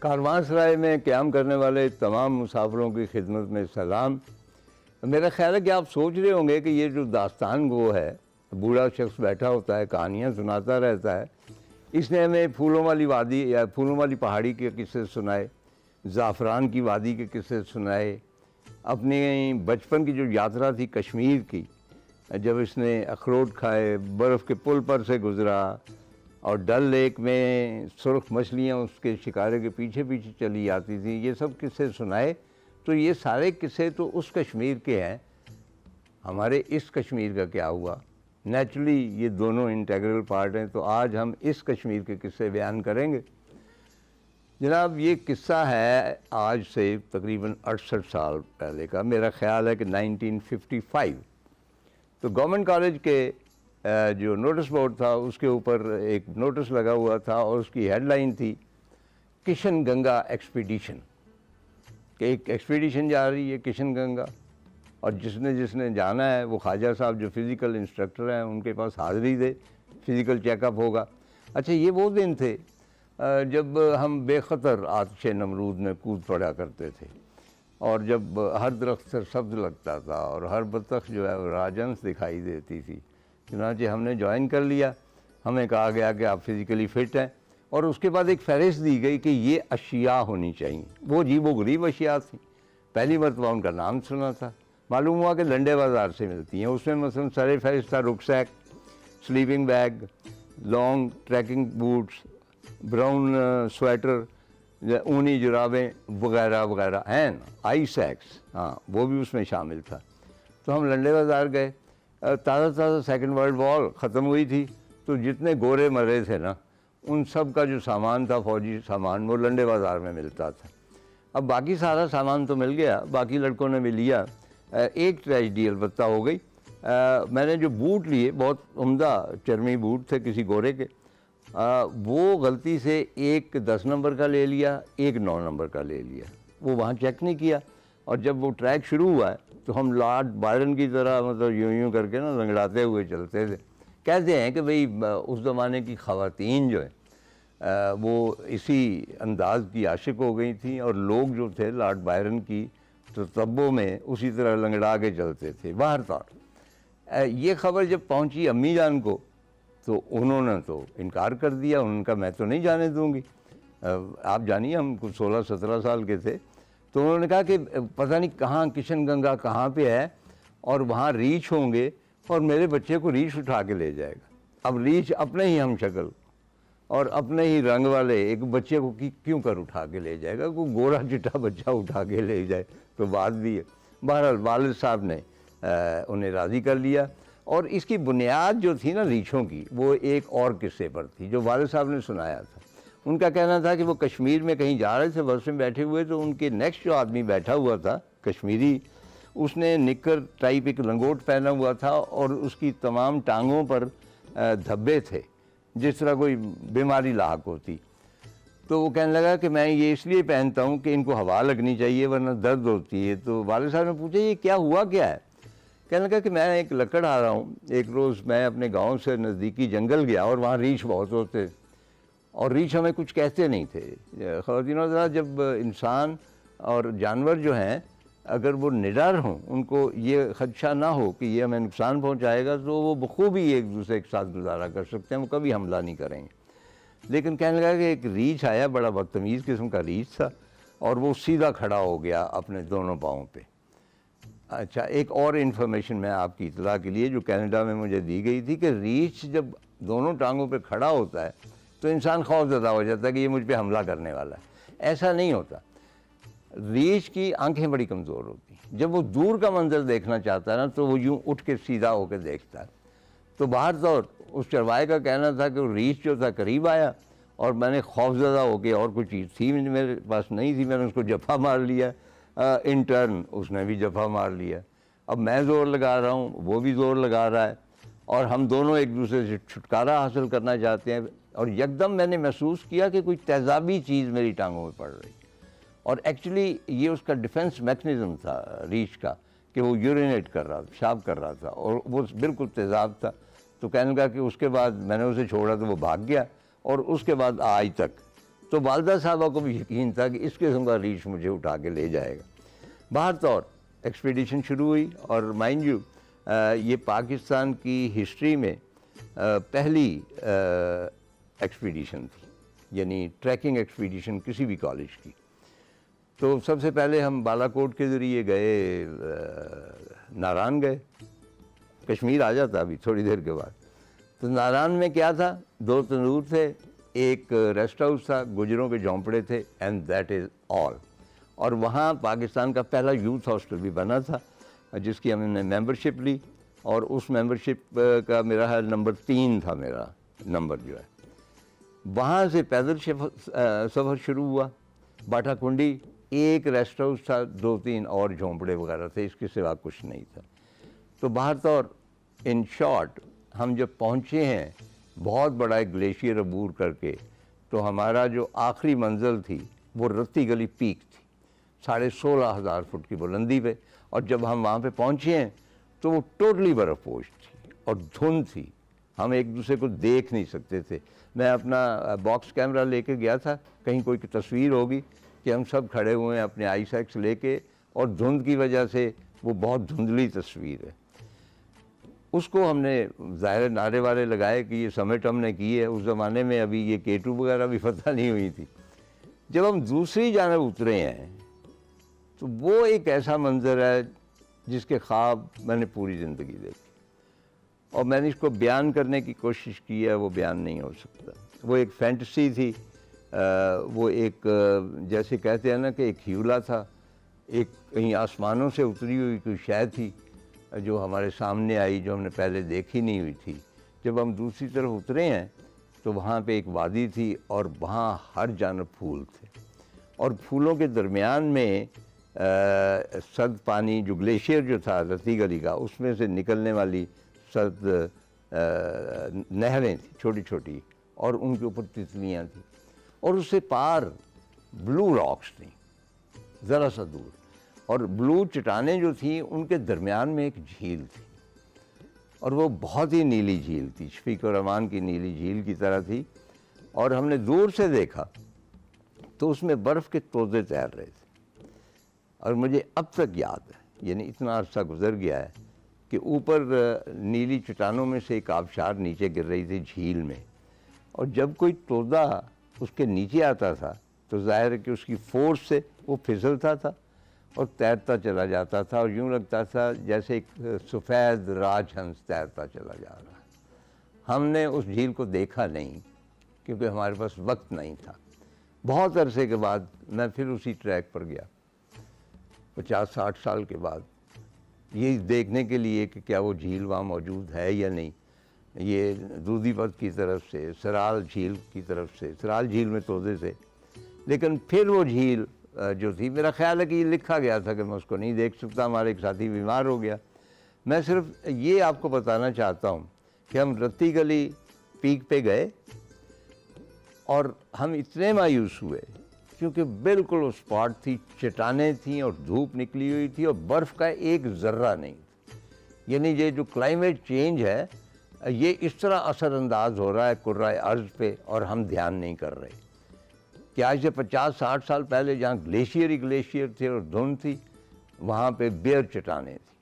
کاروان سرائے میں قیام کرنے والے تمام مسافروں کی خدمت میں سلام۔ میرا خیال ہے کہ آپ سوچ رہے ہوں گے کہ یہ جو داستان گو ہے، بوڑھا شخص بیٹھا ہوتا ہے، کہانیاں سناتا رہتا ہے، اس نے ہمیں پھولوں والی وادی یا پھولوں والی پہاڑی کے قصے سنائے، زعفران کی وادی کے قصے سنائے، اپنی بچپن کی جو یاترا تھی کشمیر کی، جب اس نے اخروٹ کھائے، برف کے پل پر سے گزرا اور ڈل لیک میں سرخ مچھلیاں اس کے شکارے کے پیچھے پیچھے چلی آتی تھیں، یہ سب قصے سنائے۔ تو یہ سارے قصے تو اس کشمیر کے ہیں، ہمارے اس کشمیر کا کیا ہوا؟ نیچرلی یہ دونوں انٹیگرل پارٹ ہیں، تو آج ہم اس کشمیر کے قصے بیان کریں گے۔ جناب یہ قصہ ہے آج سے تقریباً 68 سال پہلے کا، میرا خیال ہے کہ 1955۔ تو گورنمنٹ کالج کے جو نوٹس بورڈ تھا اس کے اوپر ایک نوٹس لگا ہوا تھا اور اس کی ہیڈ لائن تھی کشن گنگا ایکسپیڈیشن، کہ ایک ایکسپیڈیشن جا رہی ہے کشن گنگا، اور جس نے جانا ہے وہ خواجہ صاحب جو فزیکل انسٹرکٹر ہیں ان کے پاس حاضری دے، فزیکل چیک اپ ہوگا۔ اچھا یہ وہ دن تھے جب ہم بے خطر آتش نمرود میں کود پڑا کرتے تھے، اور جب ہر درخت سبز لگتا تھا اور ہر بطخ جو ہے وہ راجنس دکھائی دیتی تھی۔ چنانچہ ہم نے جوائن کر لیا، ہمیں کہا گیا کہ آپ فزیکلی فٹ ہیں، اور اس کے بعد ایک فہرست دی گئی کہ یہ اشیاء ہونی چاہیے۔ وہ عجیب و غریب اشیاء تھیں، پہلی مرتبہ ان کا نام سنا تھا، معلوم ہوا کہ لنڈے بازار سے ملتی ہیں۔ اس میں مثلاً سر فہرست تھا rucksack, sleeping bag, long trekking boots, brown sweater, اونی جرابیں وغیرہ وغیرہ ہیں، آئی سیکس، ہاں وہ بھی اس میں شامل تھا۔ تو ہم لنڈے بازار گئے، تازہ سیکنڈ ورلڈ وار ختم ہوئی تھی، تو جتنے گورے مرے تھے نا ان سب کا جو سامان تھا فوجی سامان وہ لنڈے بازار میں ملتا تھا۔ اب باقی سارا سامان تو مل گیا، باقی لڑکوں نے بھی لیا۔ ایک ٹریجڈی البتہ ہو گئی، میں نے جو بوٹ لیے بہت عمدہ چرمی بوٹ تھے کسی گورے کے، وہ غلطی سے ایک 10 نمبر کا لے لیا، ایک 9 نمبر کا لے لیا، وہ وہاں چیک نہیں کیا، اور جب وہ ٹریک شروع ہوا ہے تو ہم لارڈ بائرن کی طرح مطلب یوں کر کے نا رنگڑاتے ہوئے چلتے تھے۔ کہتے ہیں کہ بھئی اس زمانے کی خواتین جو ہیں وہ اسی انداز کی عاشق ہو گئی تھیں، اور لوگ جو تھے لارڈ بائرن کی ترتبوں میں اسی طرح لنگڑا کے چلتے تھے۔ بہرحال یہ خبر جب پہنچی امی جان کو تو انہوں نے تو انکار کر دیا، ان کا میں تو نہیں جانے دوں گی۔ آپ جانیے ہم کچھ 16-17 سال کے تھے، تو انہوں نے کہا کہ پتہ نہیں کہاں کشن گنگا کہاں پہ ہے، اور وہاں ریچھ ہوں گے اور میرے بچے کو ریچھ اٹھا کے لے جائے گا۔ اب ریچھ اپنے ہی ہم شکل اور اپنے ہی رنگ والے ایک بچے کو کیوں کر اٹھا کے لے جائے گا، کوئی گورا چٹا بچہ اٹھا کے لے جائے تو بات بھی ہے۔ بہرحال والد صاحب نے انہیں راضی کر لیا، اور اس کی بنیاد جو تھی نا ریچھوں کی وہ ایک اور قصے پر تھی جو والد صاحب نے سنایا تھا۔ ان کا کہنا تھا کہ وہ کشمیر میں کہیں جا رہے تھے، بس میں بیٹھے ہوئے، تو ان کے نیکسٹ جو آدمی بیٹھا ہوا تھا کشمیری، اس نے نکر ٹائپ ایک لنگوٹ پہنا ہوا تھا اور اس کی تمام ٹانگوں پر دھبے تھے جس طرح کوئی بیماری لاحق ہوتی۔ تو وہ کہنے لگا کہ میں یہ اس لیے پہنتا ہوں کہ ان کو ہوا لگنی چاہیے ورنہ درد ہوتی ہے۔ تو والد صاحب نے پوچھا یہ کیا ہوا کیا ہے؟ کہنے لگا کہ میں ایک لکڑ آ رہا ہوں، ایک روز میں اپنے گاؤں سے نزدیکی جنگل گیا اور وہاں ریچھ بہت ہوتے، اور ریچھ ہمیں کچھ کہتے نہیں تھے۔ خواتین حضرات، جب انسان اور جانور جو ہیں اگر وہ نڈر ہوں، ان کو یہ خدشہ نہ ہو کہ یہ ہمیں نقصان پہنچائے گا، تو وہ بخوبی ایک دوسرے کے ساتھ گزارا کر سکتے ہیں، وہ کبھی حملہ نہیں کریں گے۔ لیکن کہنے لگا کہ ایک ریچھ آیا، بڑا بدتمیز قسم کا ریچھ تھا، اور وہ سیدھا کھڑا ہو گیا اپنے دونوں پاؤں پہ۔ اچھا ایک اور انفارمیشن میں آپ کی اطلاع کے لیے جو کینیڈا میں مجھے دی گئی تھی، کہ ریچھ جب دونوں ٹانگوں پہ کھڑا ہوتا ہے تو انسان خوف زدہ ہو جاتا ہے کہ یہ مجھ پہ حملہ کرنے والا ہے۔ ایسا نہیں ہوتا، ریچھ کی آنکھیں بڑی کمزور ہوتی ہیں، جب وہ دور کا منظر دیکھنا چاہتا ہے نا تو وہ یوں اٹھ کے سیدھا ہو کے دیکھتا ہے۔ تو باہر طور اس چروائے کا کہنا تھا کہ وہ ریچھ جو تھا قریب آیا، اور میں نے خوف زدہ ہو کے، اور کوئی چیز تھی میرے پاس نہیں تھی، میں نے اس کو جفا مار لیا، ان ٹرن اس نے بھی جفا مار لیا۔ اب میں زور لگا رہا ہوں، وہ بھی زور لگا رہا ہے، اور ہم دونوں ایک دوسرے سے چھٹکارا حاصل کرنا چاہتے ہیں، اور یکدم میں نے محسوس کیا کہ کوئی تیزابی چیز میری ٹانگوں میں پڑ رہی، اور ایکچولی یہ اس کا ڈیفنس میکنزم تھا ریچھ کا، کہ وہ یورینیٹ کر رہا تھا، پیشاب کر رہا تھا، اور وہ بالکل تیزاب تھا۔ تو کہنے لگا کہ اس کے بعد میں نے اسے چھوڑا تو وہ بھاگ گیا، اور اس کے بعد آج تک تو والدہ صاحبہ کو بھی یقین تھا کہ اس قسم کا ریچھ مجھے اٹھا کے لے جائے گا. باہر طور ایکسپیڈیشن شروع ہوئی اور مائنڈ یو یہ پاکستان کی ہسٹری میں پہلی ایکسپیڈیشن تھی, یعنی ٹریکنگ ایکسپیڈیشن کسی بھی کالج کی. تو سب سے پہلے ہم بالا کوٹ کے ذریعے گئے, ناران گئے, کشمیر آ جاتا ابھی تھوڑی دیر کے بعد. تو ناران میں کیا تھا, 2 تندور تھے, ایک ریسٹ ہاؤس تھا, گجروں کے جھونپڑے تھے, اینڈ دیٹ از آل. اور وہاں پاکستان کا پہلا یوتھ ہاسٹل بھی بنا تھا جس کی ہم نے ممبرشپ لی, اور اس ممبرشپ کا میرا خیال نمبر 3 تھا, میرا نمبر جو ہے. وہاں سے پیدل سفر شروع ہوا. باٹا کنڈی ایک ریسٹ ہاؤس تھا, 2-3 اور جھونپڑے وغیرہ تھے, اس کے سوا کچھ نہیں تھا. تو باہر طور ان شارٹ ہم جب پہنچے ہیں بہت بڑا ایک گلیشیئر عبور کر کے, تو ہمارا جو آخری منزل تھی وہ رتی گلی پیک تھی, 16,500 فٹ کی بلندی پہ. اور جب ہم وہاں پہ پہنچے ہیں تو وہ ٹوٹلی برف پوش تھی اور دھند تھی, ہم ایک دوسرے کو دیکھ نہیں سکتے تھے. میں اپنا باکس کیمرہ لے کے گیا تھا, کہیں کوئی تصویر ہوگی کہ ہم سب کھڑے ہوئے ہیں اپنے آئی سیکس لے کے, اور دھند کی وجہ سے وہ بہت دھندلی تصویر ہے. اس کو ہم نے ظاہر نعرے وارے لگائے کہ یہ سمٹ ہم نے کی ہے. اس زمانے میں ابھی یہ K2 وغیرہ بھی فتح نہیں ہوئی تھی. جب ہم دوسری جانب اترے ہیں تو وہ ایک ایسا منظر ہے جس کے خواب میں نے پوری زندگی دیکھی, اور میں نے اس کو بیان کرنے کی کوشش کی ہے, وہ بیان نہیں ہو سکتا. وہ ایک فینٹسی تھی, وہ ایک جیسے کہتے ہیں نا کہ ایک ہیولا تھا, ایک کہیں آسمانوں سے اتری ہوئی کوئی شے تھی جو ہمارے سامنے آئی, جو ہم نے پہلے دیکھی نہیں ہوئی تھی. جب ہم دوسری طرف اترے ہیں تو وہاں پہ ایک وادی تھی, اور وہاں ہر جانب پھول تھے, اور پھولوں کے درمیان میں سرد پانی, جو گلیشیئر جو تھا رتی گلی کا, اس میں سے نکلنے والی سرد نہریں تھیں چھوٹی چھوٹی, اور ان کے اوپر تتلیاں تھیں. اور اس سے پار بلو راکس تھیں ذرا سا دور, اور بلو چٹانیں جو تھیں ان کے درمیان میں ایک جھیل تھی, اور وہ بہت ہی نیلی جھیل تھی, شفیق الرحمان کی نیلی جھیل کی طرح تھی. اور ہم نے دور سے دیکھا تو اس میں برف کے توزے تیر رہے تھے. اور مجھے اب تک یاد ہے, یعنی اتنا عرصہ گزر گیا ہے, کہ اوپر نیلی چٹانوں میں سے ایک آبشار نیچے گر رہی تھی جھیل میں, اور جب کوئی تودا اس کے نیچے آتا تھا تو ظاہر ہے کہ اس کی فورس سے وہ پھسلتا تھا اور تیرتا چلا جاتا تھا, اور یوں لگتا تھا جیسے ایک سفید راج ہنس تیرتا چلا جا رہا ہے. ہم نے اس جھیل کو دیکھا نہیں کیونکہ ہمارے پاس وقت نہیں تھا. بہت عرصے کے بعد میں پھر اسی ٹریک پر گیا, 50-60 سال کے بعد, یہ دیکھنے کے لیے کہ کیا وہ جھیل وہاں موجود ہے یا نہیں. یہ دودھی پت کی طرف سے, سرال جھیل کی طرف سے, سرال جھیل میں توزے تھے, لیکن پھر وہ جھیل جو تھی, میرا خیال ہے کہ یہ لکھا گیا تھا کہ میں اس کو نہیں دیکھ سکتا, ہمارے ایک ساتھی بیمار ہو گیا. میں صرف یہ آپ کو بتانا چاہتا ہوں کہ ہم رتی گلی پیک پہ گئے, اور ہم اتنے مایوس ہوئے کیونکہ بالکل وہ اسپاٹ تھی, چٹانیں تھیں اور دھوپ نکلی ہوئی تھی, اور برف کا ایک ذرہ نہیں تھا. یعنی یہ جو کلائمیٹ چینج ہے یہ اس طرح اثر انداز ہو رہا ہے کرۂ ارض پہ, اور ہم دھیان نہیں کر رہے کہ آج سے 50-60 سال پہلے جہاں گلیشیئر ہی گلیشیئر تھے اور دھند تھی, وہاں پہ بیئر چٹانیں تھیں.